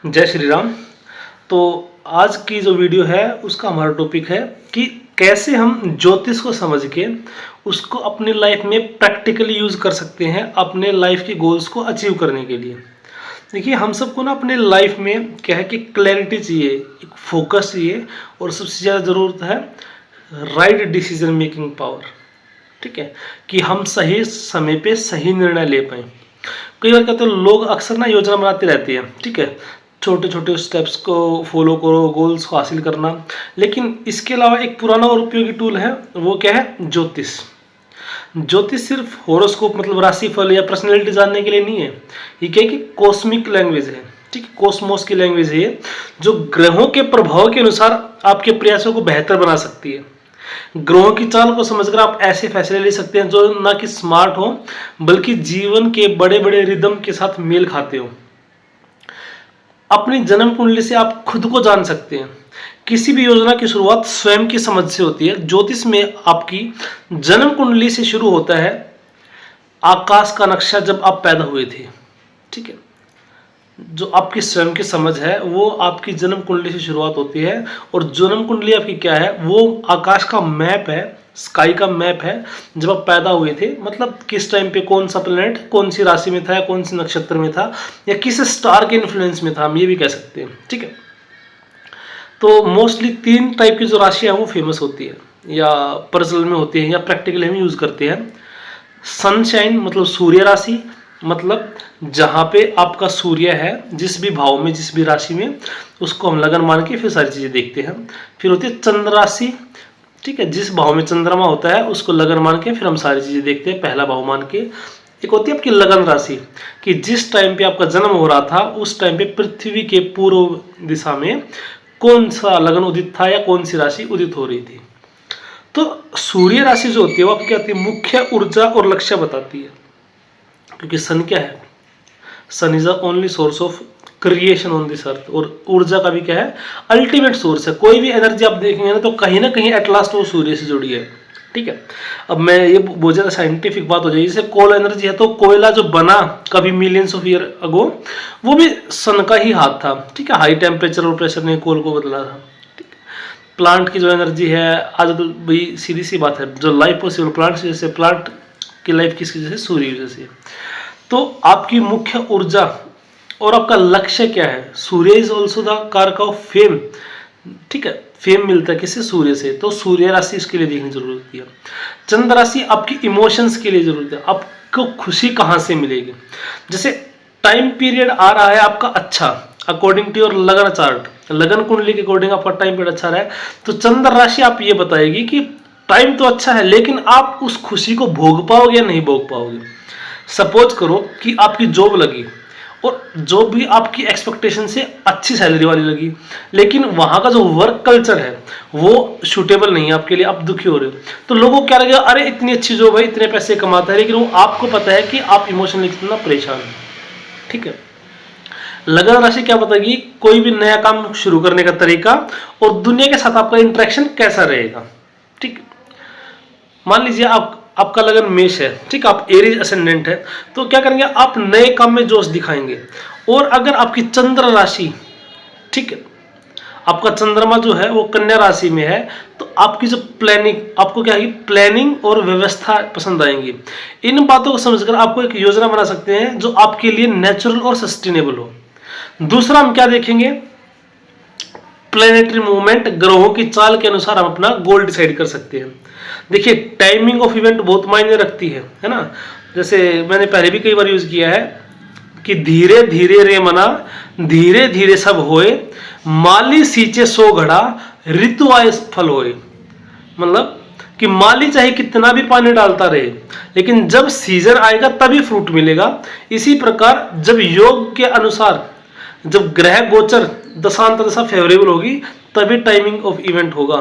जय श्री राम। तो आज की जो वीडियो है उसका हमारा टॉपिक है कि कैसे हम ज्योतिष को समझ के उसको अपनी लाइफ में प्रैक्टिकली यूज़ कर सकते हैं अपने लाइफ के गोल्स को अचीव करने के लिए। देखिए, हम सबको ना अपने लाइफ में क्या है कि क्लैरिटी चाहिए, एक फोकस चाहिए और सबसे ज़्यादा ज़रूरत है राइट डिसीजन मेकिंग पावर। ठीक है, कि हम सही समय पे सही निर्णय ले पाएँ। कई बार कहते हैं लोग अक्सर ना योजना बनाते रहते हैं, ठीक है, छोटे छोटे स्टेप्स को फॉलो करो, गोल्स को हासिल करना। लेकिन इसके अलावा एक पुराना और उपयोगी टूल है, वो क्या है? ज्योतिष। ज्योतिष सिर्फ हॉरोस्कोप मतलब राशिफल या पर्सनैलिटी जानने के लिए नहीं है। ये क्या है कि कॉस्मिक लैंग्वेज है, ठीक है, कॉस्मोस की लैंग्वेज है ये, जो ग्रहों के प्रभाव के अनुसार आपके प्रयासों को बेहतर बना सकती है। ग्रहों की चाल को समझकर आप ऐसे फैसले ले सकते हैं जो ना कि स्मार्ट हो बल्कि जीवन के बड़े बड़े रिदम के साथ मेल खाते हो। अपनी जन्म कुंडली से आप खुद को जान सकते हैं। किसी भी योजना की शुरुआत स्वयं की समझ से होती है। ज्योतिष में आपकी जन्म कुंडली से शुरू होता है आकाश का नक्शा जब आप पैदा हुए थे। ठीक है, जो आपकी स्वयं की समझ है वो आपकी जन्म कुंडली से शुरुआत होती है। और जन्म कुंडली आपकी क्या है? वो आकाश का मैप है, स्काई का मैप है। जब आप पैदा हुए थे मतलब किस टाइम पे कौन सा प्लेनेट कौन सी राशि में था या कौन सी नक्षत्र में था या किस स्टार के इन्फ्लुएंस में था, हम ये भी कह सकते हैं। ठीक है, तो मोस्टली 3 टाइप की जो राशियाँ हैं वो फेमस होती है या पर्सनल में होती है या प्रैक्टिकली हम यूज़ करते हैं। सनशाइन मतलब सूर्य राशि, मतलब जहाँ पे आपका सूर्य है जिस भी भाव में जिस भी राशि में, उसको हम लगन मान के फिर सारी चीज़ें देखते हैं। फिर होती है चंद्र राशि, ठीक है, जिस भाव में चंद्रमा होता है उसको लगन मान के फिर हम सारी चीज़ें देखते हैं, पहला भाव मान के। एक होती है आपकी लगन राशि कि जिस टाइम पे आपका जन्म हो रहा था उस टाइम पे पृथ्वी के पूर्व दिशा में कौन सा लगन उदित था या कौन सी राशि उदित हो रही थी। तो सूर्य राशि जो होती है वो आपकी क्या होती है? मुख्य ऊर्जा और लक्ष्य बताती है। क्योंकि सन क्या है? Sun is the only source of creation on this earth. और ऊर्जा का भी क्या है? अल्टीमेट सोर्स है। कोई भी एनर्जी आप देखेंगे ना कहीं एट लास्ट वो सूर्य से जुड़ी है। ठीक है, अब मैं ये बहुत ज़्यादा साइंटिफिक बात हो जाएगी। जैसे कोल एनर्जी है तो कोयला जो बना कभी मिलियंस ऑफ ईयर अगो वो भी सन का ही हाथ था। ठीक है, हाई टेम्परेचर और प्रेशर ने कोल को बदला था। प्लांट की जो एनर्जी है आज तो भाई सीधी सी बात है, जो लाइफ पॉसिबल प्लांट से, जैसे प्लांट की लाइफ किसकी वजह से? सूर्य की वजह से। तो आपकी मुख्य ऊर्जा और आपका लक्ष्य क्या है? सूर्य इज ऑल्सो द कारक ऑफ फेम। ठीक है, फेम मिलता है किससे? सूर्य से। तो सूर्य राशि इसके लिए देखनी जरूरत होती है। चंद्र राशि आपकी इमोशंस के लिए जरूरत है, आपको खुशी कहाँ से मिलेगी। जैसे टाइम पीरियड आ रहा है आपका अच्छा, अकॉर्डिंग टू योर लगन चार्ट, लगन कुंडली के अकॉर्डिंग आपका टाइम पीरियड अच्छा रहा है, तो चंद्र राशि आप ये बताएगी कि टाइम तो अच्छा है लेकिन आप उस खुशी को भोग पाओगे या नहीं भोग पाओगे। सपोज करो कि आपकी जॉब लगी और जॉब भी आपकी एक्सपेक्टेशन से अच्छी सैलरी वाली लगी, लेकिन वहां का जो वर्क कल्चर है वो सूटेबल नहीं है आपके लिए, आप दुखी हो रहे हो। तो लोगों को क्या लगेगा? अरे इतनी अच्छी जॉब है, इतने पैसे कमाता है, लेकिन वो आपको पता है कि आप इमोशनली कितना परेशान हैं। ठीक है, लगन राशि क्या बताएगी? कोई भी नया काम शुरू करने का तरीका और दुनिया के साथ आपका इंटरेक्शन कैसा रहेगा। ठीक, मान लीजिए आपका लगन मेष है, ठीक, आप एरीज असेंडेंट है, तो क्या करेंगे? आप नए काम में जोश दिखाएंगे। और अगर आपकी चंद्र राशि, ठीक है, आपका चंद्रमा जो है वो कन्या राशि में है, तो आपकी जो प्लानिंग, आपको क्या है? प्लानिंग और व्यवस्था पसंद आएंगी। इन बातों को समझकर आपको एक योजना बना सकते हैं जो आपके लिए नेचुरल और सस्टेनेबल हो। दूसरा हम क्या देखेंगे? प्लेनेटरी मूवमेंट, ग्रहों की चाल के अनुसार हम अपना गोल डिसाइड कर सकते हैं। देखिए, टाइमिंग ऑफ इवेंट बहुत मायने रखती है ना। जैसे मैंने पहले भी कई बार यूज किया है कि धीरे धीरे रे मना धीरे धीरे सब होए, माली सींचे सो घड़ा ऋतु आए फल होए। मतलब कि माली चाहे कितना भी पानी डालता रहे लेकिन जब सीजन आएगा तभी फ्रूट मिलेगा। इसी प्रकार जब योग के अनुसार जब ग्रह गोचर दशांतर दशा फेवरेबल होगी तभी टाइमिंग ऑफ इवेंट होगा।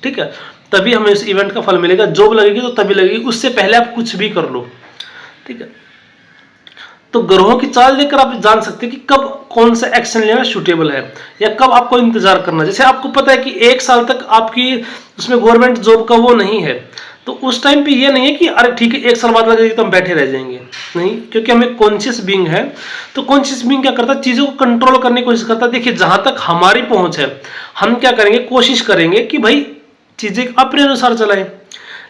ठीक है, तभी हमें इस इवेंट का फल मिलेगा। जॉब लगेगी तो तभी लगेगी, उससे पहले आप कुछ भी कर लो। ठीक है, तो ग्रहों की चाल देखकर आप जान सकते हैं कि कब कौन सा एक्शन लेना सूटेबल है या कब आपको इंतजार करना। जैसे आपको पता है कि 1 साल तक आपकी उसमें गवर्नमेंट जॉब का वो नहीं है, तो उस टाइम पे ये नहीं है कि अरे ठीक है 1 साल बाद लगेगी तो हम बैठे रह जाएंगे, नहीं, क्योंकि हमें कॉन्शियस बीइंग है। तो कॉन्शियस बीइंग क्या करता है, चीजों को कंट्रोल करने की कोशिश करता है। देखिए जहां तक हमारी पहुंच है हम क्या करेंगे, कोशिश करेंगे कि भाई चीजें अपने अनुसार चलाएं।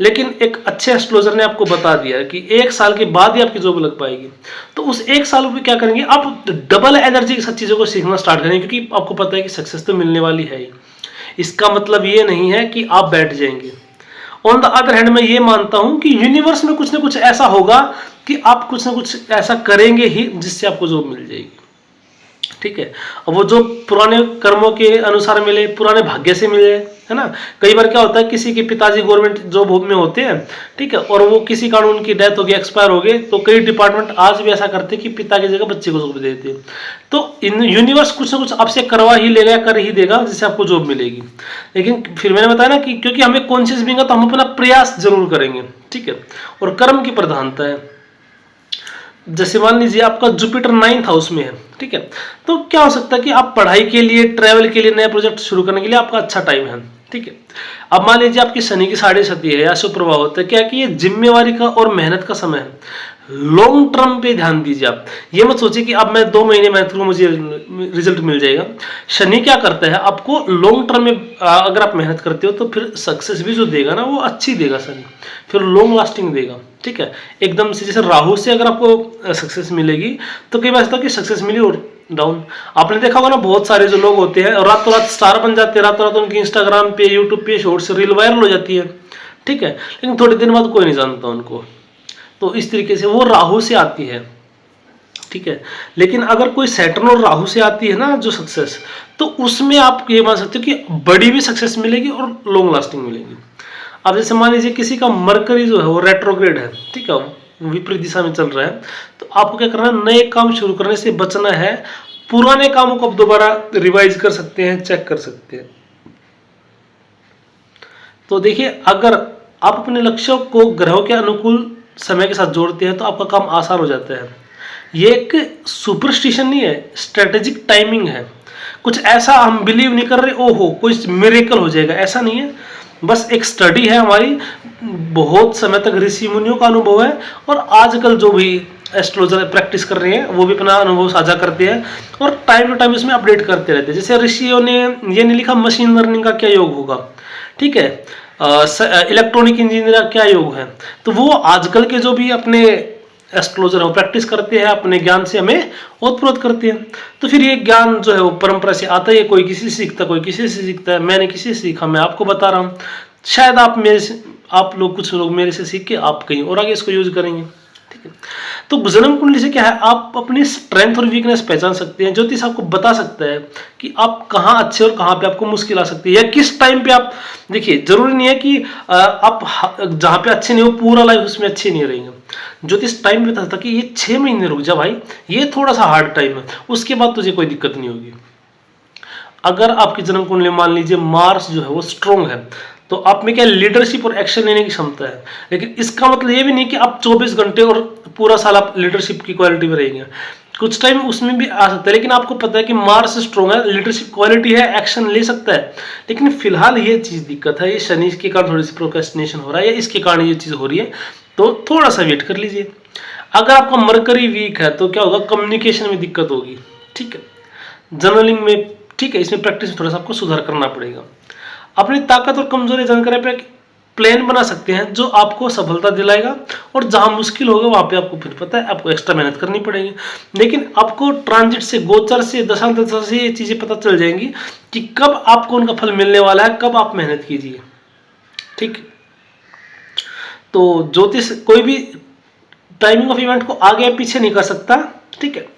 लेकिन एक अच्छे एस्ट्रोलॉजर ने आपको बता दिया कि 1 साल के बाद ही आपकी जॉब लग पाएगी। तो उस 1 साल में क्या करेंगे, आप डबल एनर्जी के साथ चीजों को सीखना स्टार्ट करेंगे, क्योंकि आपको पता है कि सक्सेस तो मिलने वाली है ही। इसका मतलब ये नहीं है कि आप बैठ जाएंगे। ऑन द अदर हैंड मैं ये मानता हूं कि यूनिवर्स में कुछ ना कुछ ऐसा होगा कि आप कुछ ना कुछ ऐसा करेंगे ही जिससे आपको जॉब मिल जाएगी। ठीक है, अब वो जो पुराने कर्मों के अनुसार मिले, पुराने भाग्य से मिले, है ना। कई बार क्या होता है किसी के पिताजी गवर्नमेंट जॉब में होते हैं, ठीक है, और वो किसी कारण उनकी डेथ हो गई, एक्सपायर हो गए, तो कई डिपार्टमेंट आज भी ऐसा करते हैं कि पिता की जगह बच्चे को जॉब देते हैं। तो इन यूनिवर्स कुछ ना कुछ आपसे करवा ही लेगा, कर ही देगा, जिससे आपको जॉब मिलेगी। लेकिन फिर मैंने बताया ना कि क्योंकि हमें कॉन्शियस बीइंग है तो हम अपना प्रयास जरूर करेंगे, ठीक है। और कर्म की प्रधानता है। जैसे मान लीजिए आपका जुपिटर 9th हाउस में है, ठीक है, तो क्या हो सकता है कि आप पढ़ाई के लिए, ट्रैवल के लिए, नया प्रोजेक्ट शुरू करने के लिए आपका अच्छा टाइम है, ठीक है। अब मान लीजिए आपकी शनि की 6.7 है या सुप्रभाव होता है, क्या कि ये जिम्मेवारी का और मेहनत का समय है। लॉन्ग टर्म पे ध्यान दीजिए आप, ये मत सोचिए कि अब मैं 2 महीने मेहनत करूँ मुझे रिजल्ट मिल जाएगा। शनि क्या करता है, आपको लॉन्ग टर्म में अगर आप मेहनत करते हो तो फिर सक्सेस भी जो देगा ना वो अच्छी देगा शनि, फिर लॉन्ग लास्टिंग देगा, ठीक है। एकदम से जैसे राहु से अगर आपको सक्सेस मिलेगी तो कई बार ऐसा कि सक्सेस मिली और डाउन। आपने देखा होगा ना बहुत सारे जो लोग होते हैं और रातों रात स्टार बन जाते हैं, रातों रात उनकी इंस्टाग्राम पे, यूट्यूब पे शॉर्ट्स रील वायरल हो जाती है, ठीक है, लेकिन थोड़े दिन बाद कोई नहीं जानता उनको। तो इस तरीके से वो राहु से आती है, ठीक है। लेकिन अगर कोई सैटर्न और राहु से आती है ना जो सक्सेस, तो उसमें आप ये मान सकते हो कि बड़ी भी सक्सेस मिलेगी और लॉन्ग लास्टिंग मिलेगी। अब जैसे मान लीजिए किसी का मरकरी जो है वो रेट्रोग्रेड है, ठीक है, विपरीत दिशा में चल रहा है, तो आपको क्या करना है, नए काम शुरू करने से बचना है। पुराने कामों को आप दोबारा रिवाइज कर सकते हैं, चेक कर सकते हैं। तो देखिए अगर आप अपने लक्ष्यों को ग्रहों के अनुकूल समय के साथ जोड़ते हैं तो आपका काम आसान हो जाता है। ये एक सुपरस्टिशन नहीं है, स्ट्रेटेजिक टाइमिंग है। कुछ ऐसा हम बिलीव नहीं कर रहे ओहो कोई मिरेकल हो जाएगा, ऐसा नहीं है। बस एक स्टडी है हमारी, बहुत समय तक ऋषि मुनियों का अनुभव है, और आजकल जो भी एस्ट्रोलॉजर प्रैक्टिस कर रहे हैं वो भी अपना अनुभव साझा करते हैं और टाइम टू टाइम इसमें अपडेट करते रहते हैं। जैसे ऋषियों ने ये नहीं लिखा मशीन लर्निंग का क्या योग होगा, ठीक है, इलेक्ट्रॉनिक इंजीनियर का क्या योग है, तो वो आजकल के जो भी अपने एस्ट्रोलॉजर है वो प्रैक्टिस करते हैं, अपने ज्ञान से हमें ओतप्रोत करते हैं। तो फिर ये ज्ञान जो है वो परंपरा से आता है, कोई किसी से सीखता, कोई किसी से सीखता है। मैंने किसी से सीखा, मैं आपको बता रहा हूँ, शायद आप मेरे से, आप लोग, कुछ लोग मेरे से सीख के आप कहीं और आगे इसको यूज करेंगे, ठीक है। तो जन्म कुंडली से क्या है, आप अपनी स्ट्रेंथ और वीकनेस पहचान सकते हैं। ज्योतिष आपको बता सकता है कि आप कहाँ अच्छे और कहाँ पे आपको मुश्किल आ सकती है, या किस टाइम पे आप, देखिए जरूरी नहीं है कि आप जहाँ पे अच्छे नहीं हो पूरा लाइफ उसमें अच्छे नहीं रहेंगे। ज्योतिष टाइम पे बताता कि ये 6 महीने रुक जा भाई, ये थोड़ा सा हार्ड टाइम है, उसके बाद तुझे कोई दिक्कत नहीं होगी। अगर आपकी जन्म कुंडली मान लीजिए मार्स जो है वो स्ट्रॉन्ग है, तो आप में क्या लीडरशिप और एक्शन लेने की क्षमता है। लेकिन इसका मतलब ये भी नहीं कि आप 24 घंटे और पूरा साल आप लीडरशिप की क्वालिटी में रहेंगे, कुछ टाइम उसमें भी आ सकता है। लेकिन आपको पता है कि मार्स स्ट्रॉन्ग है, लीडरशिप क्वालिटी है, एक्शन ले सकता है। लेकिन फिलहाल ये चीज दिक्कत है, ये शनि के कारण थोड़ी सी प्रोक्रेस्टिनेशन हो रहा है, या इसके कारण ये चीज हो रही है, तो थोड़ा सा वेट कर लीजिए। अगर आपका मरकरी वीक है तो क्या होगा, कम्युनिकेशन में दिक्कत होगी, ठीक है, जर्नलिंग में, ठीक है, इसमें प्रैक्टिस में थोड़ा सा आपको सुधार करना पड़ेगा। अपनी ताकत और कमजोरी जानकारी पे प्लान बना सकते हैं जो आपको सफलता दिलाएगा, और जहां मुश्किल होगा वहां पे आपको फिर पता है आपको एक्स्ट्रा मेहनत करनी पड़ेगी। लेकिन आपको ट्रांजिट से, गोचर से, दशा से ये चीजें पता चल जाएंगी कि कब आपको उनका फल मिलने वाला है, कब आप मेहनत कीजिए, ठीक। तो ज्योतिष कोई भी टाइमिंग ऑफ इवेंट को आगे पीछे नहीं कर सकता, ठीक है।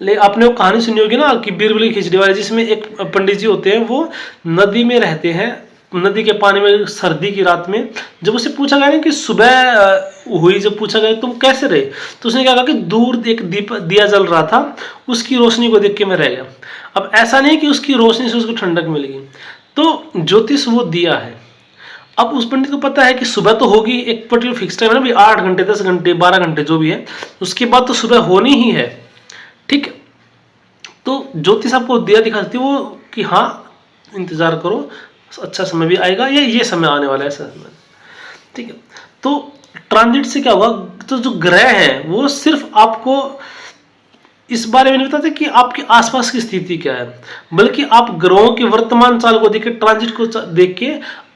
ले आपने वो कहानी सुनी होगी ना कि बीरबल की खिचड़ी वाली, जिसमें एक पंडित जी होते हैं, वो नदी में रहते हैं, नदी के पानी में सर्दी की रात में। जब उसे पूछा गया ना कि सुबह हुई, जब पूछा गया तुम कैसे रहे, तो उसने क्या कहा कि दूर एक दिया जल रहा था, उसकी रोशनी को देख के मैं रह गया। अब ऐसा नहीं कि उसकी रोशनी से उसको ठंडक मिलेगी, तो ज्योतिष वो दिया है। अब उस पंडित को पता है कि सुबह तो होगी, एक पर्टिकुलर फिक्स टाइम है ना भाई, 8 घंटे 10 घंटे 12 घंटे जो भी है, उसके बाद तो सुबह होनी ही है। ठीक है, तो ज्योतिष आपको दिया दिखाती है वो कि हाँ इंतजार करो, अच्छा समय भी आएगा, या ये समय आने वाला है ऐसा समय। ठीक है, तो ट्रांजिट से क्या होगा, तो जो ग्रह हैं वो सिर्फ आपको इस बारे में नहीं बताते कि आपके आसपास की स्थिति क्या है, बल्कि आप ग्रहों के वर्तमान चाल को देख के, ट्रांजिट को देख के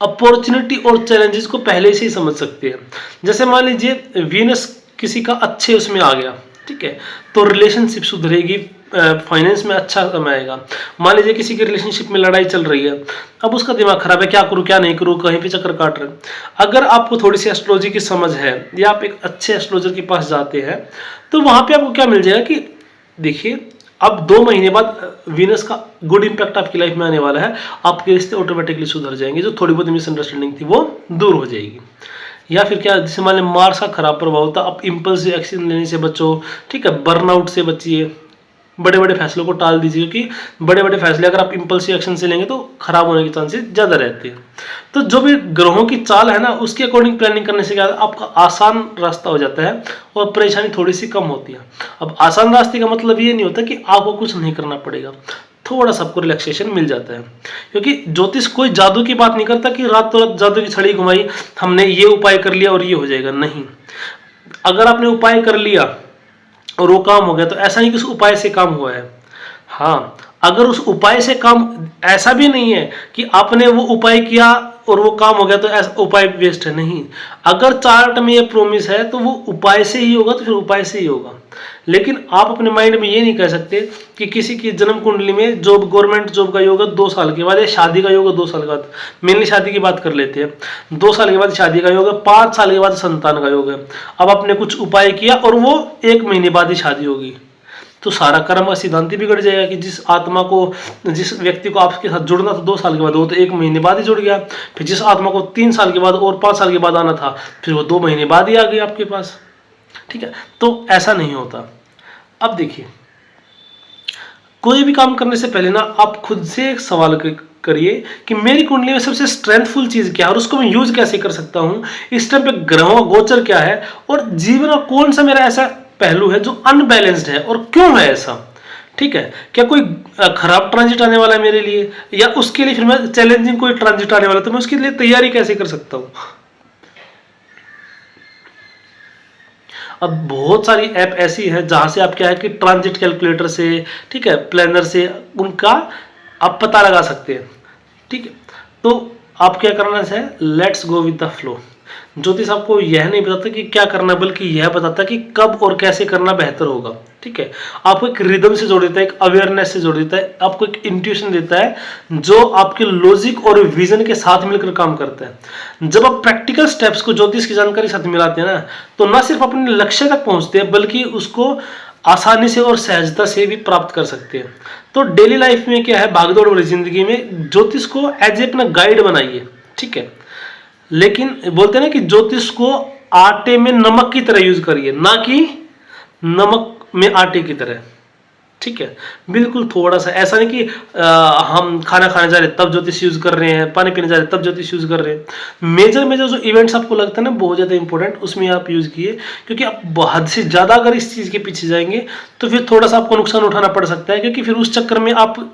अपॉर्चुनिटी और चैलेंजेस को पहले से ही समझ सकते हैं। जैसे मान लीजिए वीनस किसी का अच्छे उसमें आ गया, ठीक है, तो रिलेशनशिप सुधरेगी, फाइनेंस में अच्छा समय आएगा। मान लीजिए किसी की रिलेशनशिप में लड़ाई चल रही है, अब उसका दिमाग खराब है, क्या करूं क्या नहीं करूं, कहीं पे चक्कर काट रहे हैं। अगर आपको थोड़ी सी एस्ट्रोलॉजी की समझ है, या आप एक अच्छे एस्ट्रोलॉजर के पास जाते हैं, तो वहां पे आपको क्या मिल जाएगा कि देखिए अब 2 महीने बाद वीनस का गुड इंपैक्ट आपकी लाइफ में आने वाला है, आपके रिश्ते ऑटोमेटिकली सुधर जाएंगे, जो थोड़ी बहुत मिसअंडरस्टैंडिंग थी वो दूर हो जाएगी। या फिर क्या, जैसे मान लीजिए मार्स का खराब प्रभाव होता है, आप इम्पल्सिव एक्शन लेने से बचो, ठीक है, बर्नआउट से बचिए, बड़े बड़े फैसलों को टाल दीजिए, क्योंकि बड़े बड़े फैसले अगर आप इम्पल्सिव एक्शन से लेंगे तो खराब होने के चांसेस ज़्यादा रहते हैं। तो जो भी ग्रहों की चाल है ना, उसके अकॉर्डिंग प्लानिंग करने से क्या आपका आसान रास्ता हो जाता है और परेशानी थोड़ी सी कम होती है। अब आसान रास्ते का मतलब ये नहीं होता कि आपको कुछ नहीं करना पड़ेगा, थोड़ा सा आपको रिलैक्सेशन मिल जाता है, क्योंकि ज्योतिष कोई जादू की बात नहीं करता कि रातों रात जादू की छड़ी घुमाई, हमने ये उपाय कर लिया और ये हो जाएगा। नहीं, अगर आपने उपाय कर लिया और वो काम हो गया, तो ऐसा नहीं कि उस उपाय से काम हुआ है। हाँ, अगर उस उपाय से काम, ऐसा भी नहीं है कि आपने वो उपाय किया और वो काम हो गया तो ऐसा उपाय वेस्ट है, नहीं। अगर चार्ट में ये प्रोमिस है तो वो उपाय से ही होगा, तो फिर उपाय से ही होगा। लेकिन आप अपने माइंड में ये नहीं कह सकते कि किसी की जन्म कुंडली में जॉब, गवर्नमेंट जॉब का योग है 2 साल के बाद, या शादी का योग है 2 साल के बाद, मेनली शादी की बात कर लेते हैं, 2 साल के बाद शादी का योग है, 5 साल के बाद संतान का योग है। अब आपने कुछ उपाय किया और वो 1 महीने बाद ही शादी होगी, तो सारा कर्म का सिद्धांत ही बिगड़ जाएगा कि जिस आत्मा को, जिस व्यक्ति को आपके साथ जुड़ना था 2 साल के बाद, वो तो 1 महीने बाद ही जुड़ गया। फिर जिस आत्मा को 3 साल के बाद और 5 साल के बाद आना था, फिर वो 2 महीने बाद ही आ गई आपके पास। ठीक है, तो ऐसा नहीं होता। अब देखिए, कोई भी काम करने से पहले ना आप खुद से एक सवाल करिए कि मेरी कुंडली में सबसे स्ट्रेंथफुल चीज क्या है और उसको मैं यूज कैसे कर सकता हूं, इस टाइम पे ग्रहों का गोचर क्या है, और जीवन का कौन सा मेरा ऐसा पहलू है जो अनबैलेंस्ड है और क्यों है ऐसा। ठीक है, क्या कोई खराब ट्रांजिट आने वाला है मेरे लिए, या उसके लिए फिर मैं चैलेंजिंग कोई ट्रांजिट आने वाला है, तो मैं उसके लिए तैयारी कैसे कर सकता हूं। अब बहुत सारी ऐप ऐसी है जहां से आप क्या है कि ट्रांजिट कैलकुलेटर से, ठीक है, प्लानर से उनका आप पता लगा सकते हैं। ठीक है, तो आप क्या करना है, let's go with the flow. ज्योतिष आपको यह नहीं बताता कि क्या करना, बल्कि यह बताता कि कब और कैसे करना बेहतर होगा। ठीक है, आपको एक रिदम से जोड़ देता है, एक अवेयरनेस से जोड़ देता है, आपको एक इंट्यूशन देता है जो आपके लॉजिक और विजन के साथ मिलकर काम करता है। जब आप प्रैक्टिकल स्टेप्स को ज्योतिष की जानकारी साथ मिलाते हैं ना, तो न सिर्फ अपने लक्ष्य तक पहुंचते हैं, बल्कि उसको आसानी से और सहजता से भी प्राप्त कर सकते हैं। तो डेली लाइफ में क्या है, भागदौड़ वाली जिंदगी में ज्योतिष को एज ए अपना गाइड बनाइए। ठीक है, लेकिन बोलते हैं ना कि ज्योतिष को आटे में नमक की तरह यूज करिए, ना कि नमक में आटे की तरह। ठीक है, बिल्कुल थोड़ा सा, ऐसा नहीं कि हम खाना खाने जा रहे तब ज्योतिष यूज कर रहे हैं, पानी पीने जा रहे तब ज्योतिष यूज कर रहे हैं। मेजर मेजर जो इवेंट्स आपको लगता है ना बहुत ज्यादा इंपॉर्टेंट, उसमें आप यूज किए, क्योंकि आप हद से ज्यादा अगर इस चीज के पीछे जाएंगे तो फिर थोड़ा सा आपको नुकसान उठाना पड़ सकता है, क्योंकि फिर उस चक्कर में आप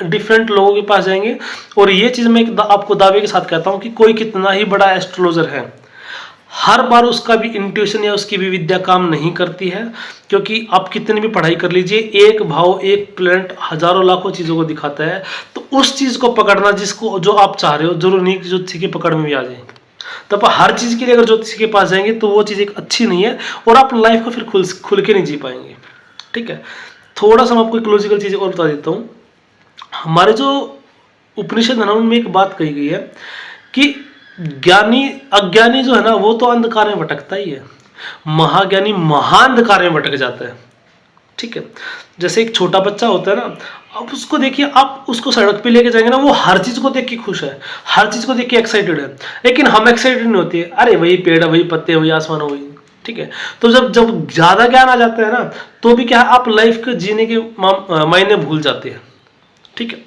डिफरेंट लोगों के पास जाएंगे। और ये चीज मैं आपको दावे के साथ कहता हूं कि कोई कितना ही बड़ा एस्ट्रोलॉजर है, हर बार उसका भी इंट्यूशन या उसकी भी विद्या काम नहीं करती है, क्योंकि आप कितनी भी पढ़ाई कर लीजिए, एक भाव एक प्लेनेट हजारों लाखों चीजों को दिखाता है। तो उस चीज को पकड़ना जिसको जो आप चाह रहे हो, जरूर नहीं कि ज्योतिषी की पकड़ में भी आ जाए। तो आप हर चीज के लिए अगर ज्योतिषी के पास जाएंगे तो वो चीज एक अच्छी नहीं है, और आप लाइफ को फिर खुल के नहीं जी पाएंगे। ठीक है, थोड़ा सा मैं आपको एक लॉजिकल चीज और बता देता हूँ। हमारे जो उपनिषद है ना, उनमें एक बात कही गई है कि ज्ञानी अज्ञानी जो है ना, वो तो अंधकार में भटकता ही है, महाज्ञानी महाअंधकार में भटक जाता है। ठीक है, जैसे एक छोटा बच्चा होता है ना, अब उसको देखिए, आप उसको सड़क पे लेके जाएंगे ना, वो हर चीज को देख के खुश है, हर चीज को देख के एक्साइटेड है। लेकिन हम एक्साइटेड नहीं होते, अरे वही पेड़ है, वही पत्ते, वही आसमान, वही। ठीक है, तो जब जब ज्यादा ज्ञान आ जाता है ना, तो भी क्या है, आप लाइफ के जीने के मायने भूल जाते हैं। ठीक है,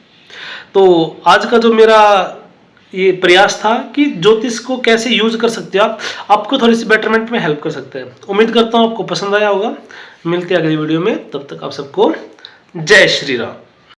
तो आज का जो मेरा ये प्रयास था कि ज्योतिष को कैसे यूज कर सकते हो आप, आपको थोड़ी सी बेटरमेंट में हेल्प कर सकते हैं। उम्मीद करता हूँ आपको पसंद आया होगा। मिलते हैं अगली वीडियो में, तब तक आप सबको जय श्री राम।